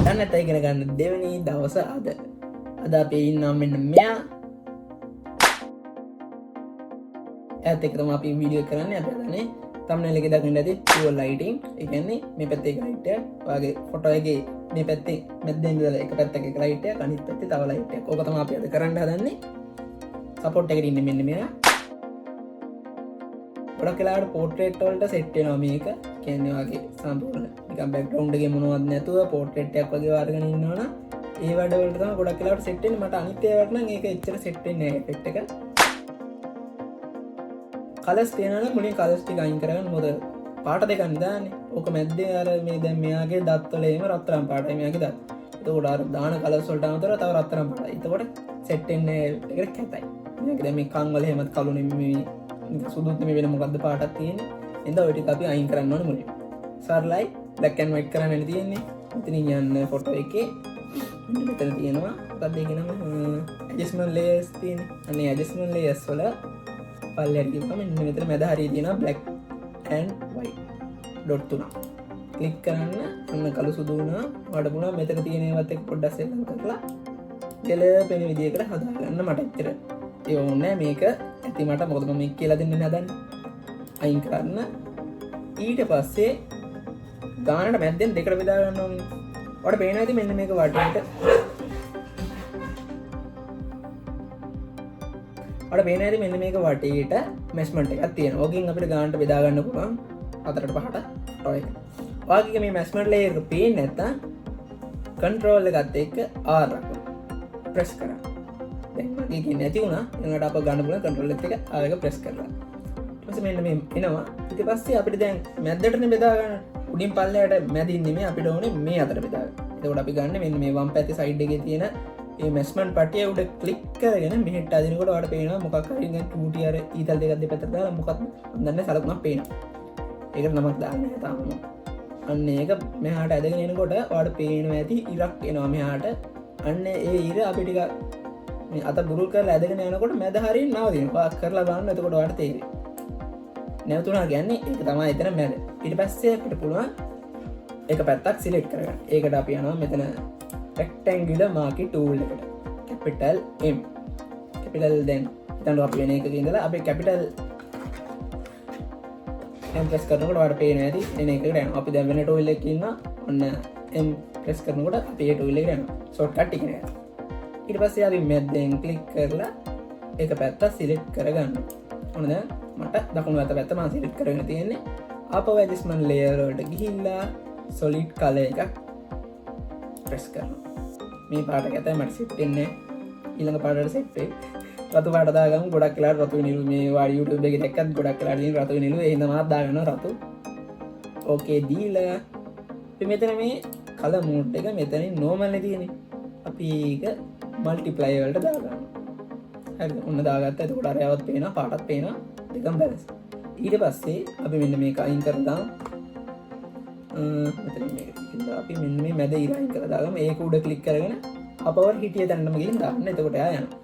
දන්නේ නැත්නම් ඉගෙන ගන්න දෙවෙනි දවස අද අපි ඉන්නවා මෙන්න මෙයා. ඇත්ත එක තමයි අපි වීඩියෝ කරන්නේ. අපි හදන්නේ thumbnail එකේ දකින්න ඇති dual lighting. ඒ කියන්නේ මේ පැත්තේ එක light එකක්, ඔයාගේ ෆොටෝ එකේ මේ පැත්තේ මැද්දෙන් ඉඳලා එක පැත්තක එක light එකක්, අනිත් පැත්තේ තව light එකක්. ඕක තමයි අපි අද කරන්න හදන්නේ. සපෝට් එකට ඉන්නේ මෙන්න මෙයා. ගොඩක් වෙලාවට පෝට්‍රේට් වලට සෙට් වෙනවා මේක. කියන්නේ වගේ සම්පූර්ණ නිකන් බෑග්ග්‍රවුන්ඩ් එකේ මොනවද නැතුව පෝට්‍රේට් එකක් වගේ වර්ගන ඉන්නවනම් ඒ වැඩ වලට තමයි ගොඩක් වෙලාවට සෙට් වෙන්නේ. මට අනිත් ඒවාට නම් ඒක එච්චර සෙට් වෙන්නේ නැහැ එෆෙක්ට් එක. කලර්ස් තියෙනවා නම් මුලින් කලර්ස් ටික අයින් කරගන්න. මොකද පාට දෙකක් දාන්නේ. ඕක මැද්දේ අර මේ දැන් මෙයාගේ දත් වල එහෙම රත්තරන් පාටයි මෙයාගේ දත්. එතකොට අර දාන කලර්ස් වලට අමතරව තව රත්තරන් පාටයි. එතකොට සෙට් වෙන්නේ ඒකට කැතයි. මේක දැන් මේ කන් වල එහෙමත් කළු නෙමෙයි සුදුත් නෙමෙයි වෙන මොකද්ද පාටක් තියෙන්නේ. එහෙනම් ඔය ටික අපි අයින් කරන්න ඕනේ මුලින්. සරලයි black and white කරන්න තියෙන්නේ. මෙතනින් යන්න ෆොටෝ එකේ මෙතන තියෙනවා මොකක්ද ඒක නම adjustment layers තියෙන්නේ. අනේ adjustment layers වල පල්ලෙහාට ගිහම මෙන්න මෙතන මැද හරිය තියෙනවා black and white dot තුනක්. ක්ලික් කරන්න අන්න කළු සුදු වුණා. වඩ පුණා මෙතන තියෙන ඒවත් එක්ක පොඩ්ඩක් සෙල්ලම් කරලා දෙලපෙන විදියකට හදාගන්න. මට ඇත්තට ඒ ඕනේ මේක ඇති මට මොකද මම මේක කියලා දෙන්න හදන්නේ. අයින් කරන්න. ඊට පස්සේ ගානට මැද්දෙන් දෙකට බෙදා ගන්න ඕනේ. ඔයාලට පේනවා ඉතින් මෙන්න මේක වටේට. ඔයාලට පේනවා ඉතින් මෙන්න මේක වටේට මෙෂර්මන්ට් එකක් තියෙනවා. ඕකෙන් අපිට ගානට බෙදා ගන්න පුළුවන් 4ට 5ට ෆොටෝ එක. ඔයාගේ මේ මෙෂර්මන්ට් ලේයර් එක පේන්නේ නැත්නම් කන්ට්‍රෝල් එකත් එක්ක R රකම ප්‍රෙස් කරා. දැන් මගේ කියන්නේ නැති වුණා. එනකට අප ගන්න පුළුවන් කන්ට්‍රෝල් එකත් එක්ක R එක ප්‍රෙස් කරලා. ඊට පස්සේ මෙන්න මේ එනවා. ඊට පස්සේ අපිට දැන් මැද්දටනේ බෙදා ගන්න. උඩින් පල්ලෙහාට මැදින් නෙමෙයි අපිට ඕනේ මේ අතට බෙදා ගන්න. එතකොට අපි ගන්න මෙන්න මේ වම් පැත්තේ සයිඩ් එකේ තියෙන මේ මෙෂර්මන්ට් පටිය උඩ ක්ලික් කරගෙන මෙහෙට අදිනකොට ඔයාලට පේනවා මොකක් හරි නිකන් චූටි අර ඊතල් දෙකක් දෙපැත්තට දාලා මොකක්ද මම දන්නේ සලකුණක් පේනවා. ඒකට නමක් දාන්න නැහැ තාම. අන්න ඒක මෙහාට ඇදගෙන එනකොට ඔයාලට පේනවා ඇති ඉරක් එනවා මෙහාට. අන්න ඒ ඉර අපි ටික මේ අත බුරුල් කරලා ඇදගෙන යනකොට මැද හරියෙන් නවතිනවා. ඔයා කරලා බලන්න එතකොට ඔයාලට තේරෙයි. නැවතුණා කියන්නේ ඒක තමයි එතන මැද. ඊට පස්සේ අපිට පුළුවන් එක පැත්තක් සිලෙක්ට් කරගන්න. ඒකට අපි යනවා මෙතන rectangular marquee tool එකට. capital M. capital දැන් හිතන්න අපි වෙන එකක ඉඳලා අපි capital M press කරනකොට ඔයාලට පේනවා ඇති එන එකකට යනවා. අපි දැන් වෙන tool එකක ඉන්නවා. ඔන්න M press කරනකොට අපි ඒ tool එකට යනවා. shortcut එක නේද. ඊට පස්සේ අපි මැද්දෙන් ක්ලික් කරලා එක පැත්තක් සිලෙක්ට් කරගන්න. ඔන්න දැන් මට දකුණු අත පැත්ත මම සිලෙක්ට් කරගෙන තියෙන්නේ. ආපහු adjustment layer වලට ගිහිල්ලා solid color එකක් press කරනවා. මේ පාට එක තමයි මට set වෙන්නේ. ඊළඟ පාටට set වෙයි. රතු පාට දාගමු. ගොඩක් වෙලාවට රතු නිලු මේ වාඩි YouTube එකේ දැක්කත් ගොඩක් වෙලාවට දින රතු නිලු එහෙනම් මාත් දාගන්නවා රතු. ඕකේ දීලා අපි මෙතන මේ color mode එක මෙතනින් normal නේ තියෙන්නේ. අපි ඒක multiply වලට දාගන්නවා. හරිද? ඔන්න දාගත්තා. එතකොට අරයවත් පේනවා පාටත් පේනවා. දෙකම බැලන්ස්. ඊට පස්සේ අපි මෙන්න මේක අයින් කරලා මෙතන මේක ඉතින් අපි මෙන්න මේ මැද ඉර අයින් කරලා දාගමු. ඒක උඩ ක්ලික් කරගෙන අපවර හිටිය තැනටම ගිහින් දාන්න. එතකොට එයා යනවා.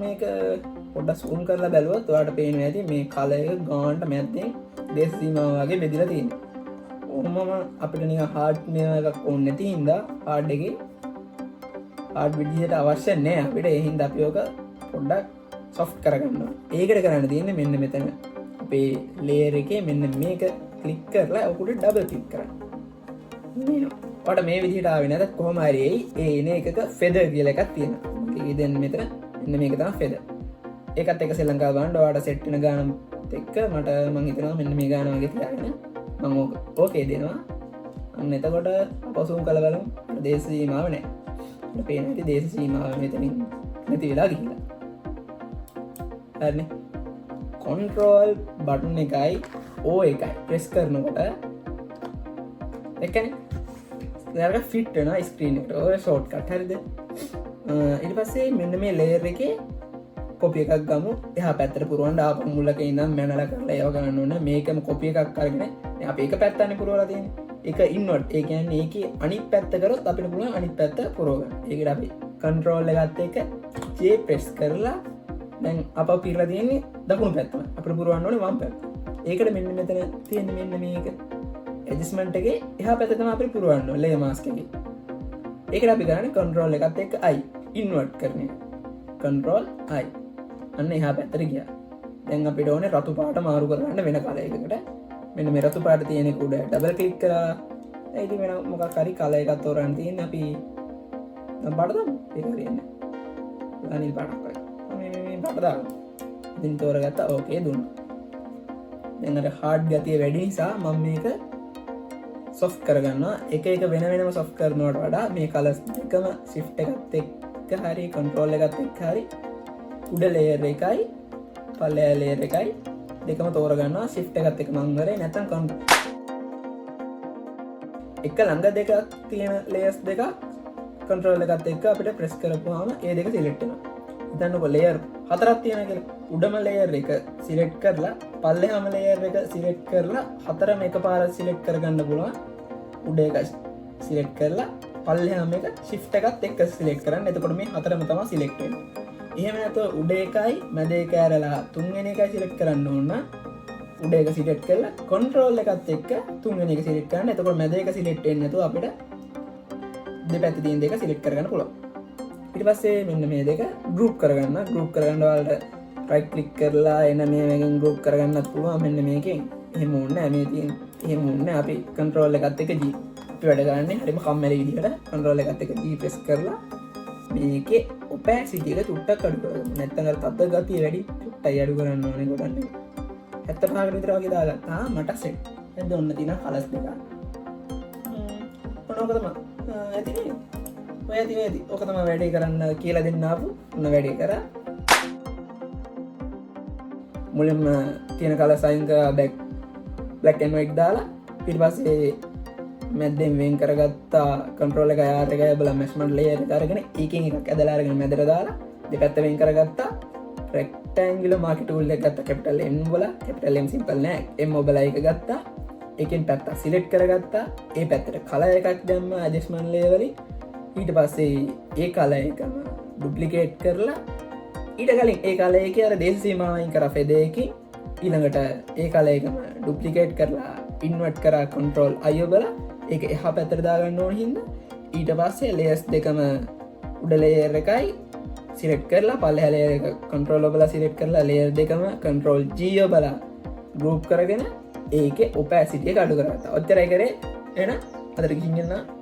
මේක පොඩ්ඩක් zoom කරලා බැලුවොත් ඔයාලට පේනවා ඇති මේ කලර් එක ගානට මැද්දෙන් දේශ සීමාව වගේ බෙදලා තියෙනවා. ඔහොමම අපිට නිකන් hard මේවා එකක් ඕනේ නැති හින්දා hard එකේ hard විදිහට අවශ්‍ය නැහැ අපිට. ඒ හින්දා අපි ඔක පොඩ්ඩක් soft කරගන්නවා. ඒකට කරන්න තියෙන්නේ මෙන්න මෙතන අපේ layer එකේ මෙන්න මේක ක්ලික් කරලා ඔකුට ඩබල් ක්ලික් කරන්න. ඔයාලට මේ විදිහට ආවේ නැත්නම් කොහොම හරි එයි. ඒ එන එකක feather කියලා එකක් තියෙනවා. ඒක දැන් මෙතන මෙන්න මේක තමයි feather. ඒකත් එක සෙල්ලම් කරලා බලන්න ඔයාලට සෙට් වෙන ගානත් එක්ක මට මම හිතනවා මෙන්න මේ ගාන වගේ තියාගෙන මම ඕකේ දෙනවා. අන්න එතකොට අපසුම් කළ බලමු. දේශ සීමාව නැහැ. අපිට පේනවා ඉතින් දේශ සීමාව මෙතනින් නැති වෙලා ගිහිල්ලා. හරිනේ. control button එකයි O එකයි press කරනකොට එකනේ දැන් fit වෙනවා screen එකට. ඔය shortcut හරිද? ඊට පස්සේ මෙන්න මේ layer එකේ copy එකක් ගමු. එහා පැත්තට පුරවන්න ආපහු මුලක ඉඳන් මැනලා කරලා ඒව ගන්න ඕනේ. මේකම copy එකක් අරගෙන දැන් අපි එක පැත්තන්නේ පුරවලා තියෙන්නේ. ඒක inward. ඒ කියන්නේ ඒකේ අනිත් පැත්ත කරොත් අපිට පුළුවන් අනිත් පැත්ත පුරව ගන්න. ඒකට අපි control එකත් එක්ක J press කරලා දැන් අප පිරලා තියෙන්නේ දකුණු පැත්තම. අපිට පුරවන්න ඕනේ වම් පැත්ත. ඒකට මෙන්න මෙතන තියෙන මෙන්න මේක ඇජස්මන්ට් එක එහ පැතම අපි පුරුවන්න ලේ මාස්කගේ ඒකට අපි ගන්න කොන්ට්‍රෝල් එකත් එක් අයි ඉන්වට් කරනය කන්ට්‍රෝල් අයි අන්න එහා පැත්තර ගිය දැන් අපිට ඕනේ රතු පාට මාරු කරන්න වෙන කාලයකට මෙන්න මේ රතු පාට තියෙනෙකුඩ ඩබල් ක්ලික් කරලා ඇයිති වෙන මොකක් හරි කල එකත් තෝරන් තියෙන් අපි බඩදම ඒකරන්න අනිල් පාටක් පටදා ඉතින් තෝරගත්ත ඕකේ දුන්න දෙන්නට හාඩ් ගතිය වැඩි නිසා මම මේක සොෆ් කරගන්න එක වෙන වෙනම සොෆ් කරනවට වඩා මේ කලස් එකම සිිෆ්ට එකත් එක්ක හරි කොන්ට්‍රෝල් එකත් එක් හරි උඩ ලේර් එකයි පල්ලෑ ලේර් එකයි දෙකම තෝරගන්න සිිෆ්ට එකත් එක මංගරේ නැතන් කොන් එක ළඟ දෙකක් තියෙන ලේස් දෙක කොන්ට්‍රෝල් එකත් එක්ක අපිට ප්‍රෙස් කරපුහම ඒ දෙක සිලෙක්ටන ඉතන්නක ලේර් හතරත් තියෙන උඩම ලේර් එක සිලෙක්් කරලා පල්ලෙ හම ලේර් එක සිලෙක්් කරලා හතරම එක පාර සිලෙක්් කරගන්න පුළුවන් උඩ එක සිලෙක්් කරලා පල්ලෙහම එක ශිෆ්ට එකත් එක් සිලෙක් කරන්න එතකොට මේ හතරම තම සිලෙක්ටෙන් එහෙම නැත උඩ එකයි මැදේ කෑරලා තුන්ගෙන එකයි සිලෙක්් කරන්න ඕන්න උඩ එක සිලෙට් කරලා කොන්ට්‍රෝල් එකත් එක්ක තුන්ගෙන එක සිලෙක්් කරන්න එතකොට මැද එක සිලෙක්ටෙන් නැතු අපිට දෙපැත්ති තින් දෙක සිලෙක්් කරගන්න පුළුවන් ඉට පස්සේ මෙන්න මේ දෙක ගරුප් කරගන්න ගරුප් කරගන්නවලට රයිට් කලික් කරලා එන මේකින් ගරුප් කරගන්නත් පුළුවන් මෙන්න මේකින් එහෙම ඔන්න මේ තින් එහෙම ඔන්න අපි කන්ට්‍රෝල් එකත් එක ජී වැඩ කරන්න හරිම කම්මැල විදිහට කන්ට්‍රෝල් එකත් එක ජී ප්‍රෙස් කරලා මේක උපෑ සිටියක චුට්ටක් අඩු කරගන්න නැත්තඟ තත්ත ගතිය වැඩි චුට්ටයි අඩු කරන්න ඕන ගොඩන්න ඇත්ත පාග විතරවාගේ දාගත්තා මට සෙට් ඇද ඔන්න තින කලස් දෙක පනෝකතම ඇතිනේ ඔය ඇති ඕකතම වැඩේ කරන්න කියලා දෙන්නාපු උන්න වැඩේ කර මුලින්ම තියෙන කල සයින්ක බැක් බ්ලක් එන්වයික් දාලා පිට පස්සේ මැද්දෙන් වෙන් කරගත්තා කන්ට්‍රෝල එක යාරක බල මැස්මට ලේර කරගෙන ඒකින් එකක් ඇදලාරගෙන මැදර දාලා දෙපැත්ත වෙන් කරගත්තා රෙක්ටෑන්ගල මාකටුල්ල ගත්ත කැපිටල් එම් බල කැපිටල්ම් සිම්පල් නෑ එම් ඔබල එක ගත්තා එකින් පැත්ත සිලෙට් කරගත්තා ඒ පැත්තට කල එකක් දැම්ම අජස්මන් ලේවලින් ඊට පස්සේ ඒ කල එකම ඩුප්ලිකේට් කරලා ඊට කලින් ඒ කාලයක අර දේශසීමාවයින් කර ෆෙදයකි ඊළඟට ඒ කාලයකම ඩුප්ලිකේට් කරලා ඉන්වට් කර කොන්ට්‍රෝල් අයෝබල එක එහා පැතරදාගන්න ඕන හිද ඊට පස්සේ ලේස් දෙකම උඩලේර් එකයි සිලෙට් කරලා පල්හැලේ කොන්ට්‍රෝල් ඔබල සිලෙට් කරලා ලේර් දෙකම කන්ට්‍රෝල් ජීෝ බලා ගරුප් කරගෙන ඒක ඔපෑ සිටිය කඩු කරගත ඔත්තරයි කරේ එන අදර ගිහිගන්න